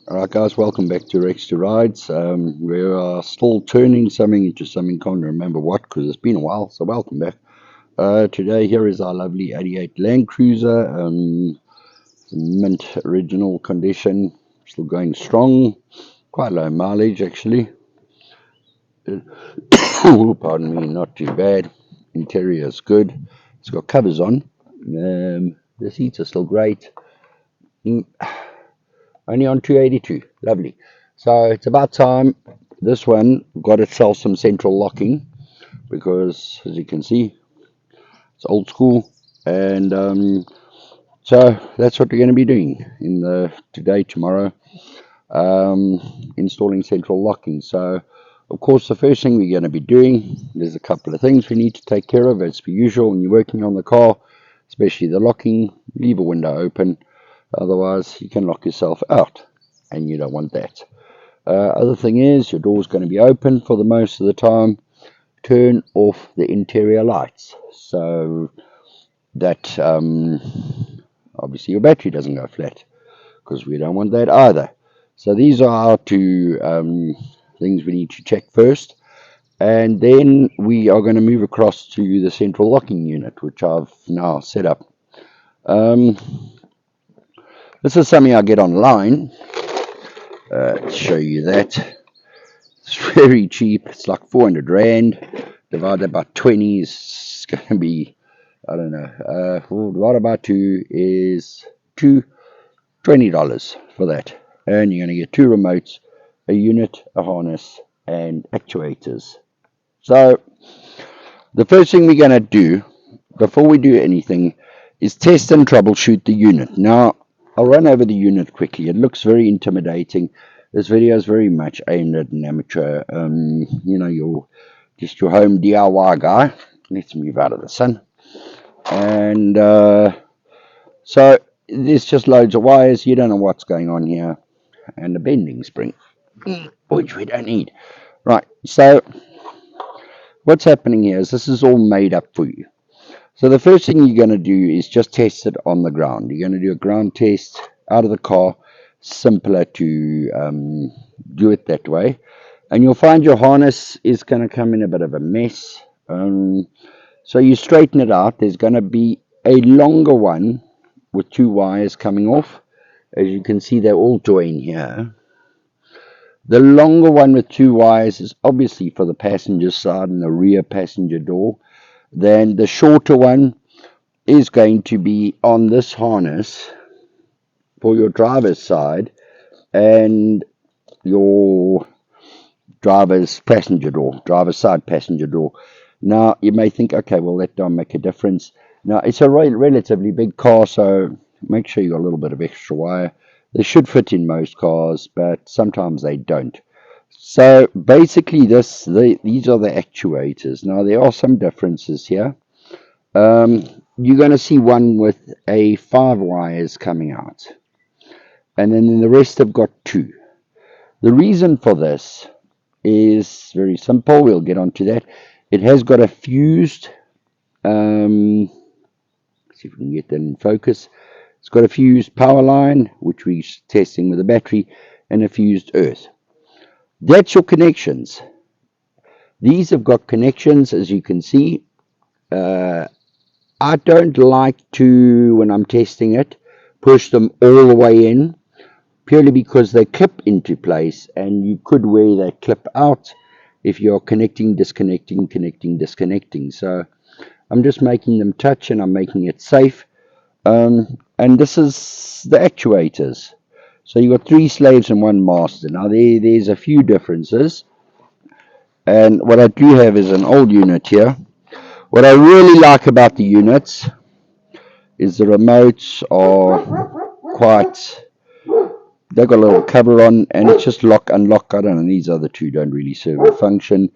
Alright guys, welcome back to Rex to Rides. We are still turning something into something, can't remember what because it's been a while, so welcome back. Today here is our lovely 88 Land Cruiser, mint original condition, still going strong, quite low mileage actually. Pardon me, not too bad. Interior is good, it's got covers on, the seats are still great. Only on 282, lovely. So it's about time this one got itself some central locking because, as you can see, it's old school, and so that's what we're going to be doing in the today, tomorrow, installing central locking. So, of course, the first thing we're going to be doing, there's a couple of things we need to take care of as per usual when you're working on the car, especially the locking. Leave a window open, otherwise you can lock yourself out, and you don't want that. Other thing is, your door's going to be open for the most of the time. Turn off the interior lights so that obviously your battery doesn't go flat, because we don't want that either. So these are our two things we need to check first, and then we are going to move across to the central locking unit, which I've now set up. This is something I get online to show you that. It's very cheap. It's like 400 Rand. Divided by 20 is going to be, I don't know. Divided by 2 is $20 for that. And you're going to get 2 remotes, a unit, a harness, and actuators. So, the first thing we're going to do, before we do anything, is test and troubleshoot the unit. Now, I'll run over the unit quickly. It looks very intimidating. This video is very much aimed at an amateur, your home DIY guy. Let's move out of the sun. And so there's just loads of wires. You don't know what's going on here. And a bending spring, which we don't need. Right, so what's happening here is this is all made up for you. So the first thing you're going to do is just test it on the ground. You're going to do a ground test out of the car. Simpler to do it that way. And you'll find your harness is going to come in a bit of a mess. So you straighten it out. There's going to be a longer one with 2 wires coming off. As you can see, they're all joined here. The longer one with 2 wires is obviously for the passenger side and the rear passenger door. Then the shorter one is going to be on this harness for your driver's side and your driver's side passenger door. Now you may think, okay, well, that don't make a difference. Now it's a relatively big car, so make sure you got a little bit of extra wire. They should fit in most cars, but sometimes they don't. So basically these are the actuators. Now there are some differences here. You're going to see one with 5 wires coming out, and then the rest have got 2. The reason for this is very simple. We'll get onto that. It has got a fused, see if we can get that in focus. It's got a fused power line, which we're testing with a battery, and a fused earth. That's your connections. These have got connections, as you can see. I don't like to, when I'm testing it, push them all the way in, purely because they clip into place, and you could wear that clip out if you're connecting, disconnecting, connecting, disconnecting. So I'm just making them touch, and I'm making it safe. And this is the actuators. So you've got 3 slaves and 1 master. Now there's a few differences, and what I do have is an old unit here. What I really like about the units is the remotes are quite, they've got a little cover on, and it's just lock, unlock. I don't know, these other 2 don't really serve a function,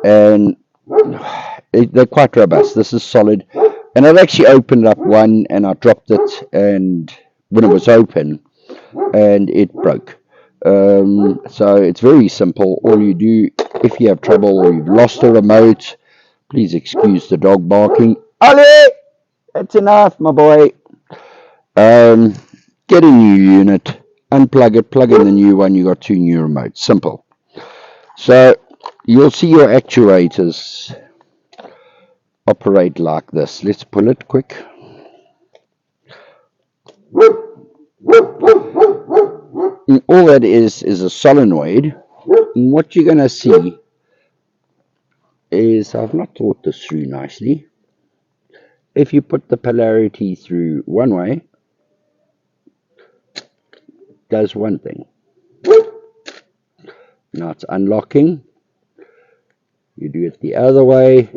and they're quite robust. This is solid, and I've actually opened up one, and I dropped it, and when it was open, and it broke. So it's very simple. All you do, if you have trouble or you've lost a remote, please excuse the dog barking. Ollie, that's enough, my boy. Get a new unit, unplug it, plug in the new one, you got two new remotes. Simple. So you'll see your actuators operate like this. Let's pull it quick. And all that is a solenoid. And what you're going to see is, I've not thought this through nicely. If you put the polarity through one way, it does one thing. Now it's unlocking. You do it the other way,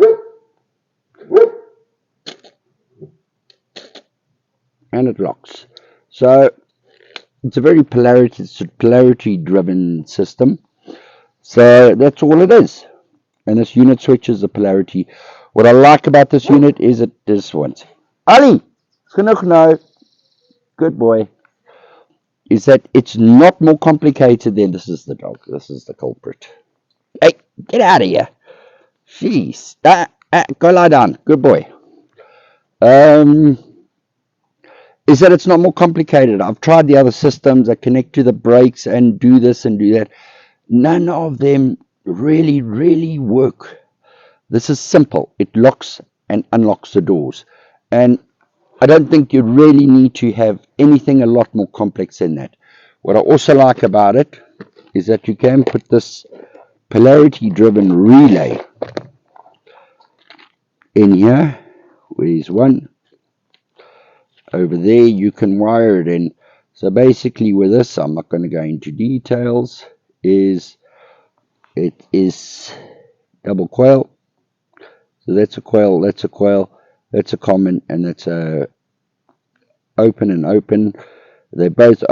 and it locks. So it's a very polarity driven system. So that's all it is. And this unit switches the polarity. What I like about this unit is it does once. Ali, genoeg nou. Good boy. Is that it's not more complicated than, this is the dog. This is the culprit. Hey, get out of here. Jeez. Go lie down. Good boy. Is that it's not more complicated. I've tried the other systems that connect to the brakes and do this and do that. None of them really work. This is simple. It locks and unlocks the doors. And I don't think you really need to have anything a lot more complex than that. What I also like about it is that you can put this polarity driven relay in here. Where's one? Over there, you can wire it in. So basically with this, I'm not going to go into details, it is double coil. So that's a coil, that's a coil, that's a common, and that's a open and open. They're both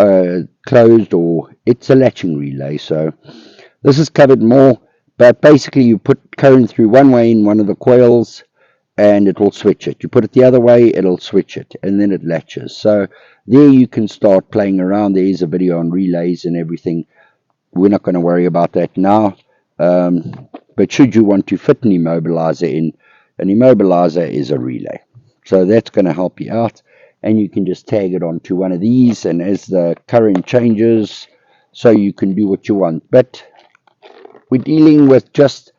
closed, or it's a latching relay. So this is covered more, but basically you put current through one way in one of the coils, and it will switch it. You put it the other way, it'll switch it, and then it latches. So there you can start playing around. There is a video on relays and everything. We're not going to worry about that now. But should you want to fit an immobilizer in, an immobilizer is a relay. So that's going to help you out. And you can just tag it onto one of these, and as the current changes, so you can do what you want. But we're dealing with just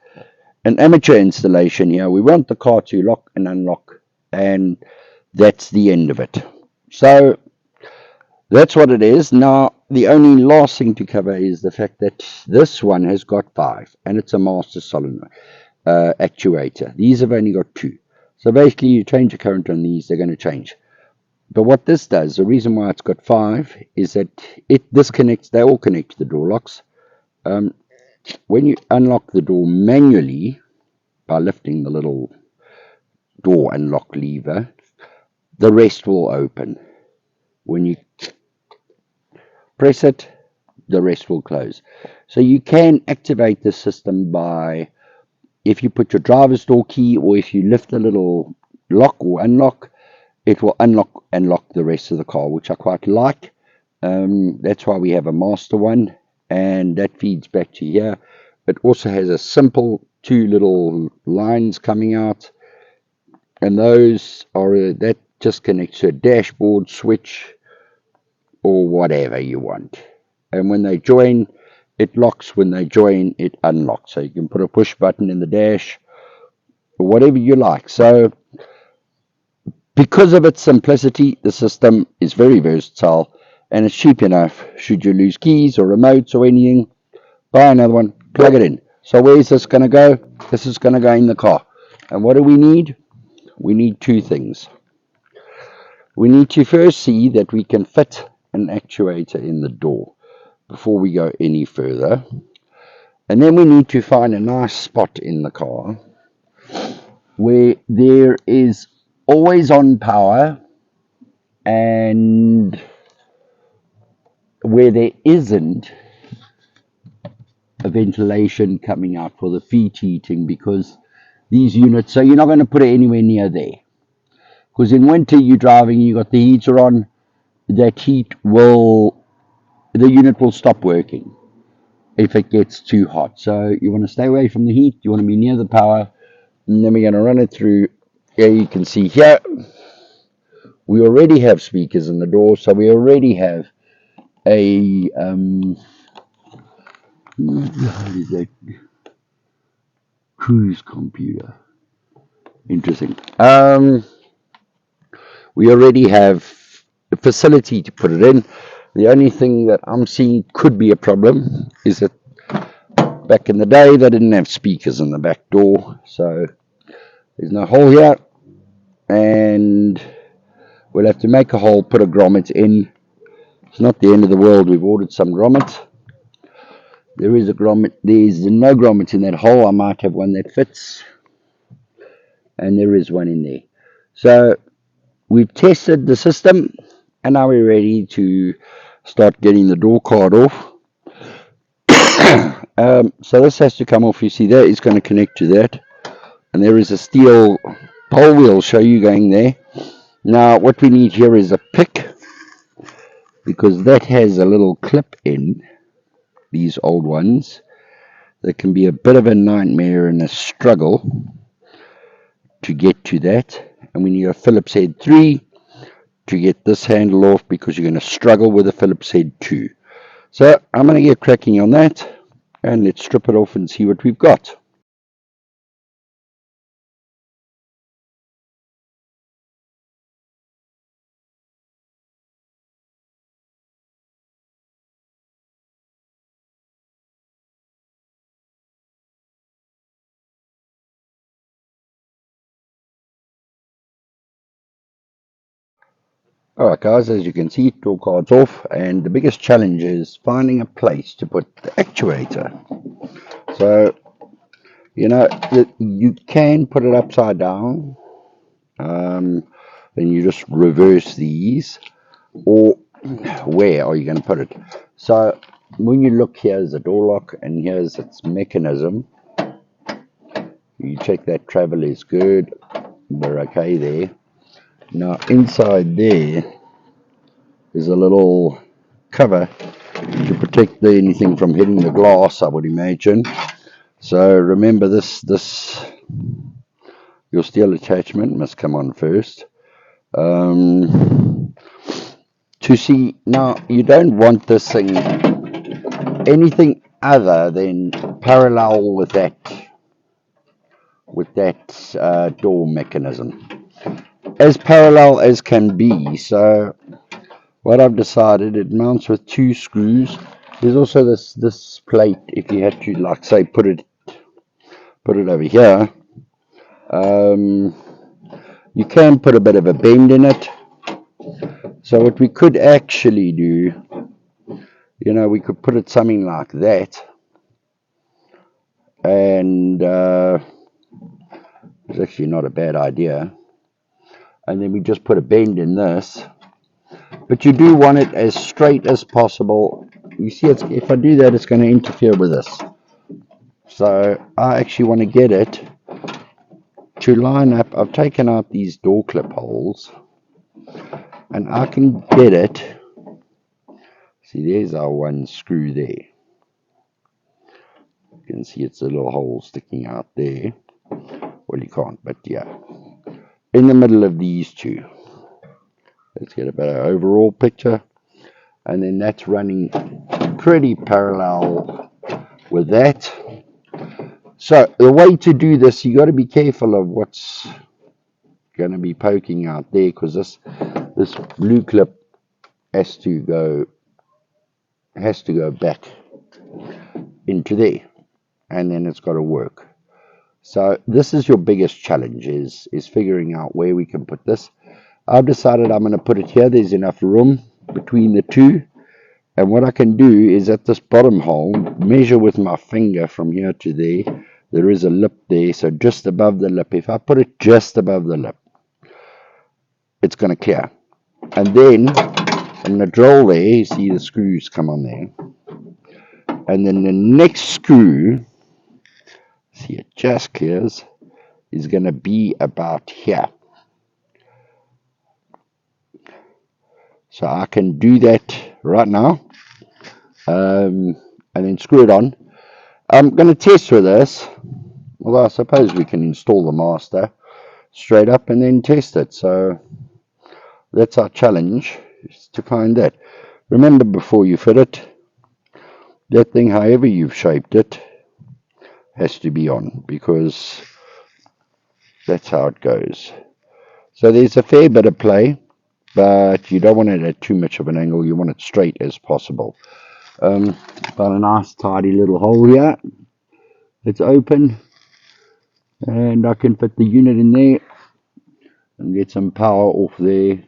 an amateur installation here. We want the car to lock and unlock, and that's the end of it. So that's what it is. Now, the only last thing to cover is the fact that this one has got 5, and it's a master solenoid actuator. These have only got 2. So basically, you change the current on these, they're going to change. But what this does, the reason why it's got 5, is that it disconnects, they all connect to the door locks. When you unlock the door manually, by lifting the little door unlock lever, the rest will open. When you press it, the rest will close. So you can activate the system by, if you put your driver's door key, or if you lift the little lock or unlock, it will unlock and lock the rest of the car, which I quite like. That's why we have a master one, and that feeds back to here. It also has a simple 2 little lines coming out, and those are, that just connects to a dashboard switch or whatever you want. And when they join, it locks. When they join, it unlocks. So you can put a push button in the dash or whatever you like. So because of its simplicity, the system is very versatile, and it's cheap enough. Should you lose keys or remotes or anything, buy another one, plug it in. So where's this going to go? This is going to go in the car. And what do we need? We need 2 things. We need to first see that we can fit an actuator in the door before we go any further. And then we need to find a nice spot in the car where there is always on power, and where there isn't a ventilation coming out for the feet heating, because these units, so you're not going to put it anywhere near there, because in winter you're driving, you got the heater on, that heat will, the unit will stop working if it gets too hot. So you want to stay away from the heat, you want to be near the power. And then we're going to run it through. Here you can see here we already have speakers in the door, so we already have a what the hell is that? Cruise computer. Interesting. We already have a facility to put it in. The only thing that I'm seeing could be a problem is that back in the day they didn't have speakers in the back door, so there's no hole here, and we'll have to make a hole, put a grommet in. It's not the end of the world. We've ordered some grommets. There is a grommet. There's no grommet in that hole. I might have one that fits, and there is one in there. So we've tested the system, and now we're ready to start getting the door card off. So this has to come off. You see that is going to connect to that, and there is a steel pole. We'll show you going there. Now what we need here is a pick, because that has a little clip in, these old ones. That can be a bit of a nightmare and a struggle to get to that, and we need a Phillips head 3 to get this handle off, because you're going to struggle with a Phillips head 2. So I'm going to get cracking on that, and let's strip it off and see what we've got. Alright guys, as you can see, door card's off, and the biggest challenge is finding a place to put the actuator. So, you know, you can put it upside down, then you just reverse these, or where are you going to put it? So when you look, here's the door lock and here's its mechanism. You check that travel is good, we're okay there. Now inside there is a little cover to protect anything from hitting the glass, I would imagine. So remember, this your steel attachment must come on first. To see, now you don't want this thing anything other than parallel with that door mechanism, as parallel as can be. So what I've decided, it mounts with 2 screws. There's also this plate, if you had to, like say, put it over here. You can put a bit of a bend in it. So what we could actually do, you know, we could put it something like that, and it's actually not a bad idea. And then we just put a bend in this, but you do want it as straight as possible. You see, if I do that, it's going to interfere with this. So I actually want to get it to line up. I've taken out these door clip holes, and I can get it. See, there's our one screw there. You can see it's a little hole sticking out there. Well, you can't, but yeah. In the middle of these two. Let's get a better overall picture. And then that's running pretty parallel with that. So the way to do this, you got to be careful of what's going to be poking out there, because this blue clip has to go back into there, and then it's got to work. So this is your biggest challenge, is figuring out where we can put this. I've decided I'm going to put it here. There's enough room between the two. And what I can do is, at this bottom hole, measure with my finger from here to there. There is a lip there, so just above the lip. If I put it just above the lip, it's going to clear. And then I'm going to drill there. You see the screws come on there. And then the next screw, see, it just clears, is going to be about here. So I can do that right now, and then screw it on. I'm going to test with this, although I suppose we can install the master straight up and then test it. So that's our challenge, is to find that. Remember, before you fit it, that thing, however you've shaped it, has to be on, because that's how it goes. So there's a fair bit of play, but you don't want it at too much of an angle. You want it straight as possible. Got a nice tidy little hole here. It's open, and I can fit the unit in there and get some power off there.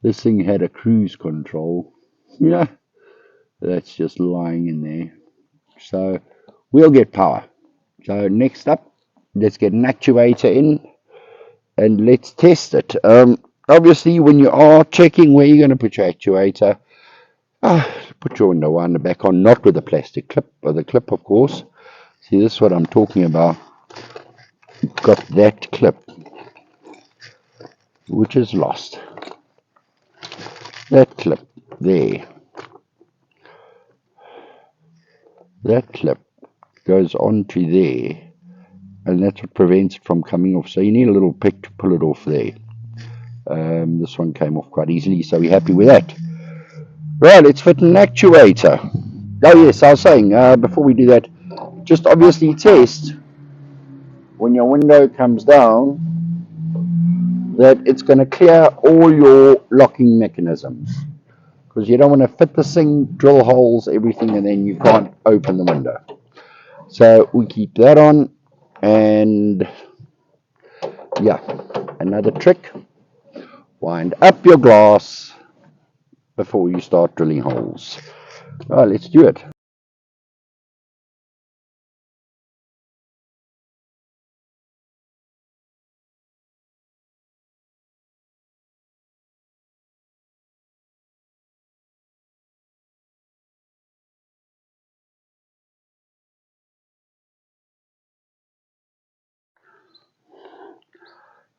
This thing had a cruise control. Yeah, that's just lying in there. So we'll get power. So next up, let's get an actuator in and let's test it. Obviously, when you are checking where you're going to put your actuator, put your window winder back on, not with a plastic clip, or the clip, of course. See, this is what I'm talking about. Got that clip, which is lost. That clip there. That clip goes onto there, and that's what prevents it from coming off. So you need a little pick to pull it off there. This one came off quite easily, so we're happy with that. Right, let's fit an actuator. Oh yes, I was saying, before we do that, just obviously test when your window comes down that it's going to clear all your locking mechanisms, because you don't want to fit this thing, drill holes, everything, and then you can't open the window. So we keep that on, and yeah, another trick, wind up your glass before you start drilling holes. Right, let's do it.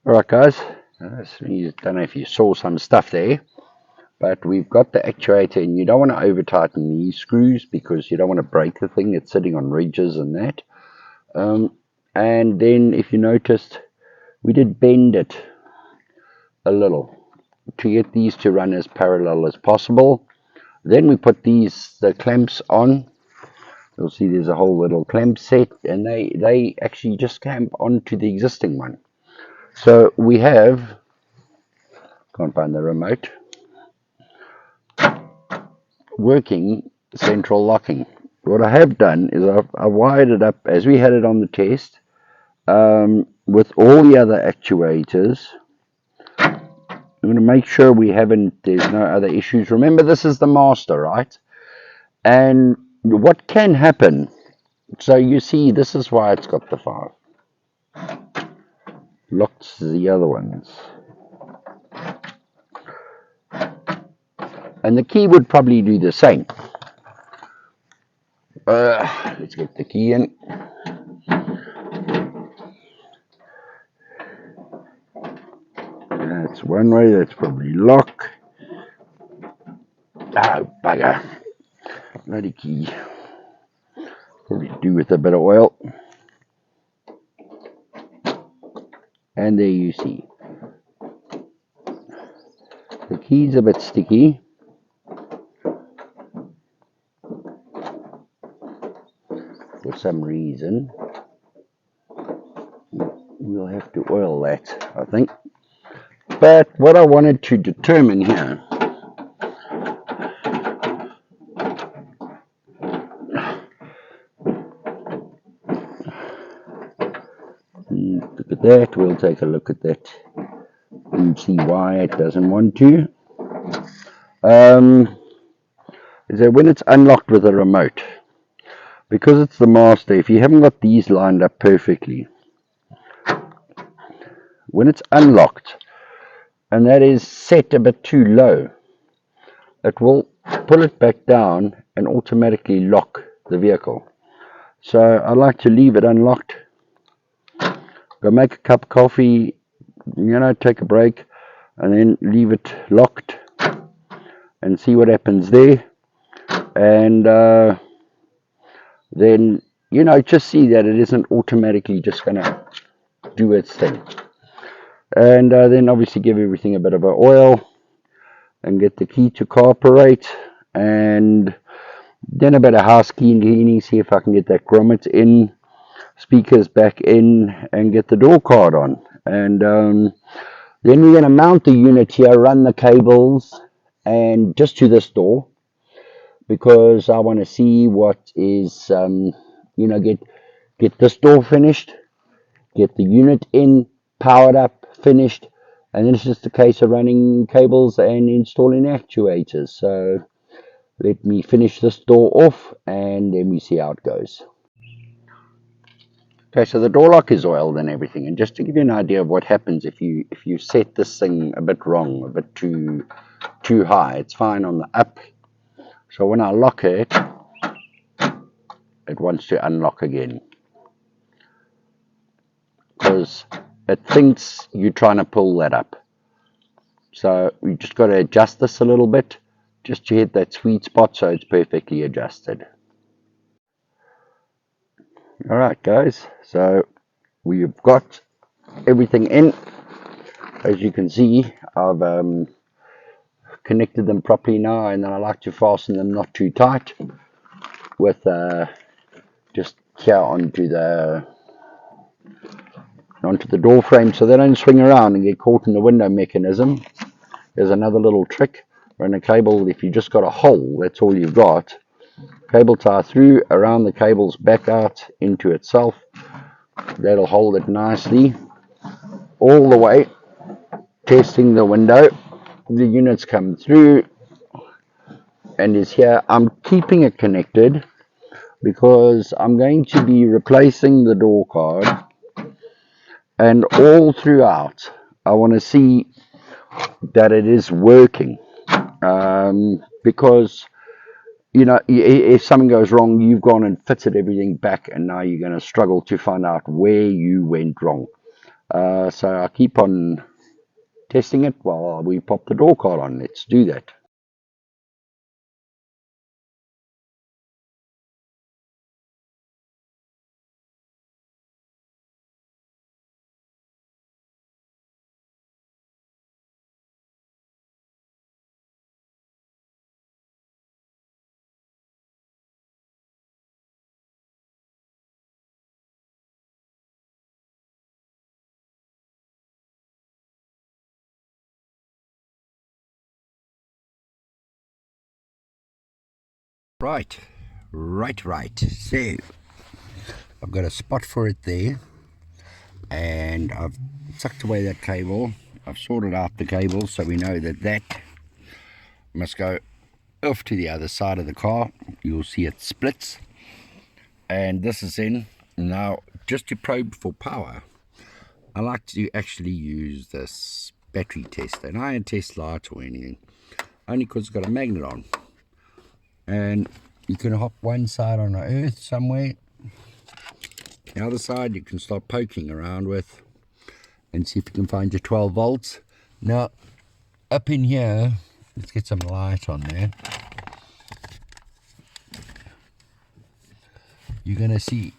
Alright guys, I don't know if you saw some stuff there, but we've got the actuator, and you don't want to over tighten these screws because you don't want to break the thing. It's sitting on ridges and that. And then if you noticed, we did bend it a little to get these to run as parallel as possible. Then we put the clamps on. You'll see there's a whole little clamp set, and they actually just clamp onto the existing one. So we have, can't find the remote, working central locking. What I have done is I've wired it up as we had it on the test, with all the other actuators. I'm going to make sure there's no other issues. Remember, this is the master, right? And what can happen, so you see, this is why it's got the 5. Locks the other ones. And the key would probably do the same. Let's get the key in. That's one way, that's probably lock. Oh, bugger. Bloody key. Probably do with a bit of oil. And there you see. The key's a bit sticky. For some reason. We'll have to oil that, I think. But what I wanted to determine here, look at that, we'll take a look at that and see why it doesn't want to. Is that when it's unlocked with a remote, because it's the master, if you haven't got these lined up perfectly, when it's unlocked and that is set a bit too low, it will pull it back down and automatically lock the vehicle. So I like to leave it unlocked, go make a cup of coffee, take a break, and then leave it locked and see what happens there. And then just see that it isn't automatically just going to do its thing. And then obviously give everything a bit of an oil, and get the key to cooperate, and then a bit of house cleaning, see if I can get that grommet in, speakers back in, and get the door card on. And then we're going to mount the unit here, run the cables, and just to this door, because I want to see what is, get this door finished, get the unit in, powered up, finished, and then it's just a case of running cables and installing actuators. So let me finish this door off and then we see how it goes. Okay, so the door lock is oiled and everything, and just to give you an idea of what happens if you set this thing a bit wrong, a bit too high, it's fine on the up. So when I lock it, it wants to unlock again, because it thinks you're trying to pull that up. So you just got to adjust this a little bit just to hit that sweet spot so it's perfectly adjusted. Alright guys, so we've got everything in. As you can see, I've connected them properly now, and then I like to fasten them not too tight with just here onto the door frame so they don't swing around and get caught in the window mechanism. There's another little trick. Run a cable, if you just got a hole, that's all you've got. Cable tie through, around the cables, back out into itself. That'll hold it nicely all the way. Testing the window. The units come through and is here. I'm keeping it connected because I'm going to be replacing the door card, and all throughout I want to see that it is working, because if something goes wrong, you've gone and fitted everything back, and now you're going to struggle to find out where you went wrong. So I keep on testing it while we pop the door card on. Let's do that. Right. So I've got a spot for it there, and I've tucked away that cable. I've sorted out the cable so we know that must go off to the other side of the car. You'll see it splits, and this is in. Now, just to probe for power, I like to actually use this battery tester, and I don't test light or anything, only because it's got a magnet on, and you can hop one side on the earth somewhere, the other side you can start poking around with and see if you can find your 12 volts. Now up in here, let's get some light on there. You're going to see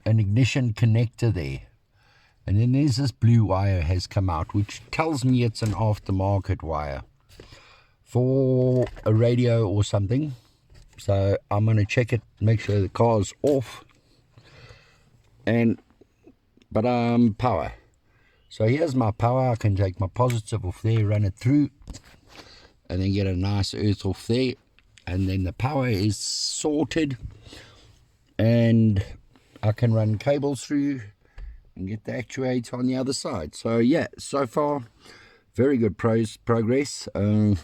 an ignition connector there, and then there's this blue wire has come out, which tells me it's an aftermarket wire for a radio or something. So I'm going to check it, make sure the car's off, but power. So here's my power. I can take my positive off there, run it through, and then get a nice earth off there, and then the power is sorted, and I can run cables through and get the actuator on the other side. So yeah, so far very good progress. I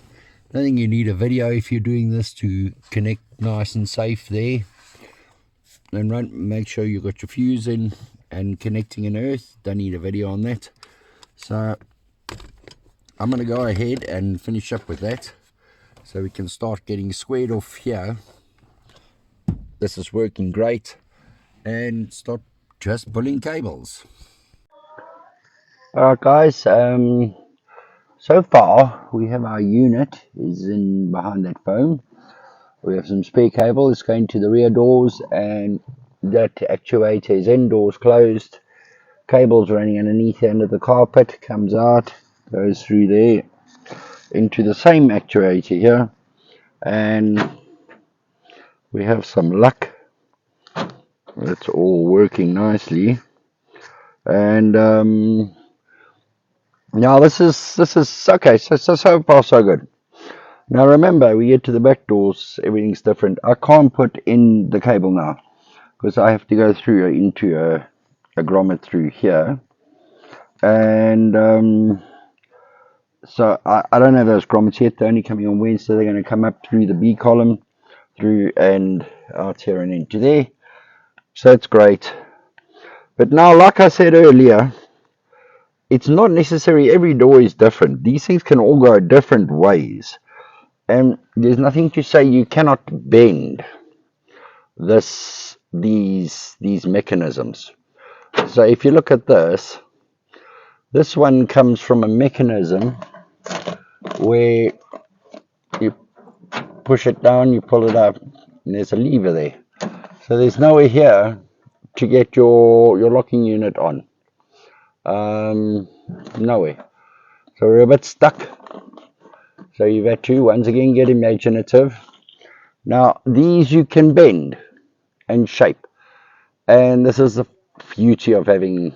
think you need a video if you're doing this to connect nice and safe there, and make sure you've got your fuse in and connecting in earth. Don't need a video on that. So I'm going to go ahead and finish up with that so we can start getting squared off here. This is working great, and start just pulling cables. Alright guys, so far we have our unit is in behind that foam. We have some spare cable. It's going to the rear doors, and that actuator is in, doors closed. Cables running underneath the end of the carpet, comes out, goes through there. into the same actuator here, and we have some luck. It's all working nicely, and now this is okay. So far so good. Now remember, we get to the back doors, everything's different. I can't put in the cable now because I have to go through into a grommet through here, and so I don't have those grommets yet. They're only coming on Wednesday. They're going to come up through the B column, through and out here and into there. So that's great. But now, like I said earlier, it's not necessary. Every door is different. These things can all go different ways. And there's nothing to say you cannot bend these mechanisms. So if you look at this one comes from a mechanism where you push it down, you pull it up, and there's a lever there. So there's nowhere here to get your locking unit on. Nowhere. So we're a bit stuck. So you've had to once again get imaginative. Now these you can bend and shape, and this is the beauty of having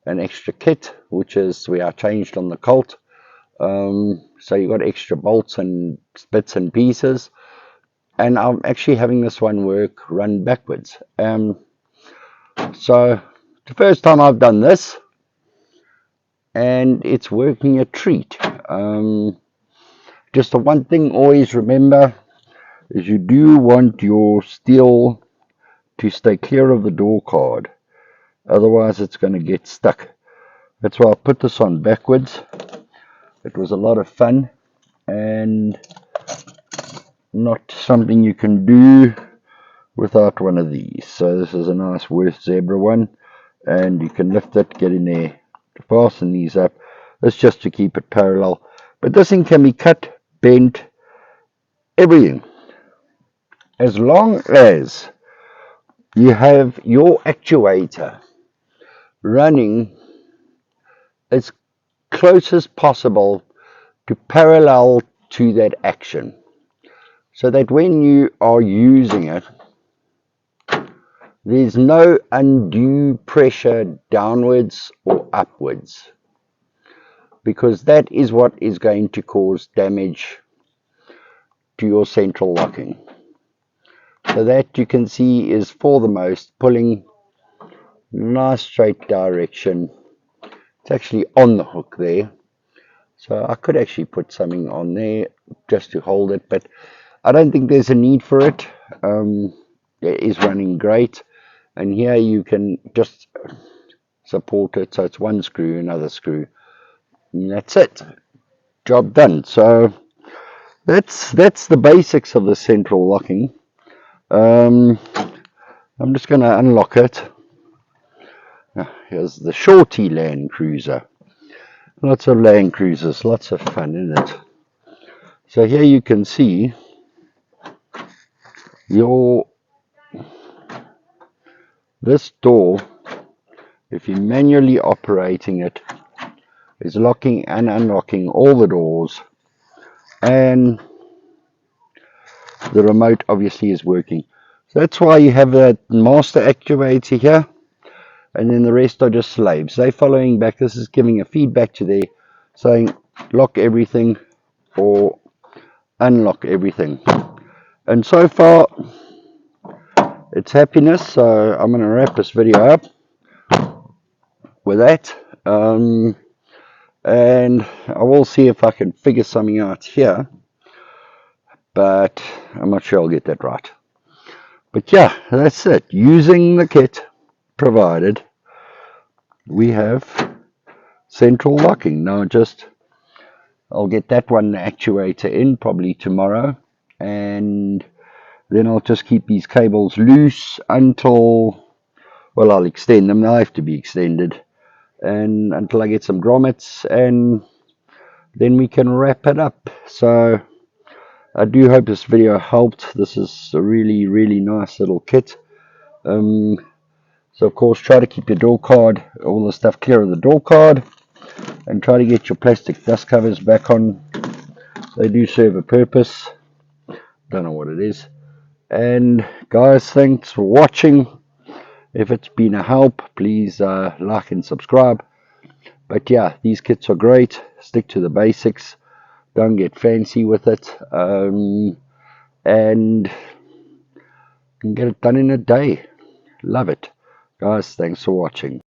an extra kit, which is we are changed on the Colt. So you got extra bolts and bits and pieces, and I'm actually having this one run backwards. So the first time I've done this, and it's working a treat. Just the one thing always remember is you do want your steel to stay clear of the door card, otherwise it's going to get stuck. That's why I put this on backwards. It was a lot of fun and not something you can do without one of these. So this is a nice Worth Zebra one, and you can lift it, get in there to fasten these up. It's just to keep it parallel, but this thing can be cut, bent, everything, as long as you have your actuator running as close as possible to parallel to that action, so that when you are using it, there's no undue pressure downwards or upwards, because that is what is going to cause damage to your central locking. So that you can see is for the most pulling nice straight direction. It's actually on the hook there, so I could actually put something on there just to hold it, but I don't think there's a need for it. It is running great, and here you can just support it, so it's one screw, another screw, and that's it, job done. So that's the basics of the central locking. I'm just going to unlock it. Here's the shorty Land Cruiser. Lots of Land Cruisers, lots of fun in it. So here you can see this door, if you're manually operating it, is locking and unlocking all the doors, and the remote obviously is working. So that's why you have that master actuator here, and then the rest are just slaves. They're following back. This is giving a feedback to there, saying lock everything or unlock everything. And so far it's happiness. So I'm going to wrap this video up with that, and I will see if I can figure something out here, but I'm not sure I'll get that right. But yeah, that's it. Using the kit provided, we have central locking. Now I'll get that one actuator in probably tomorrow, and then I'll just keep these cables loose until, well, I'll extend them. They'll have to be extended, and until I get some grommets, and then we can wrap it up. So I do hope this video helped. This is a really, really nice little kit. So of course, try to keep your door card, all the stuff clear of the door card, and try to get your plastic dust covers back on They do serve a purpose. Don't know what it is. And guys, thanks for watching. If it's been a help, please like and subscribe. But yeah, these kits are great. Stick to the basics. Don't get fancy with it. And you can get it done in a day. Love it. Guys, thanks for watching.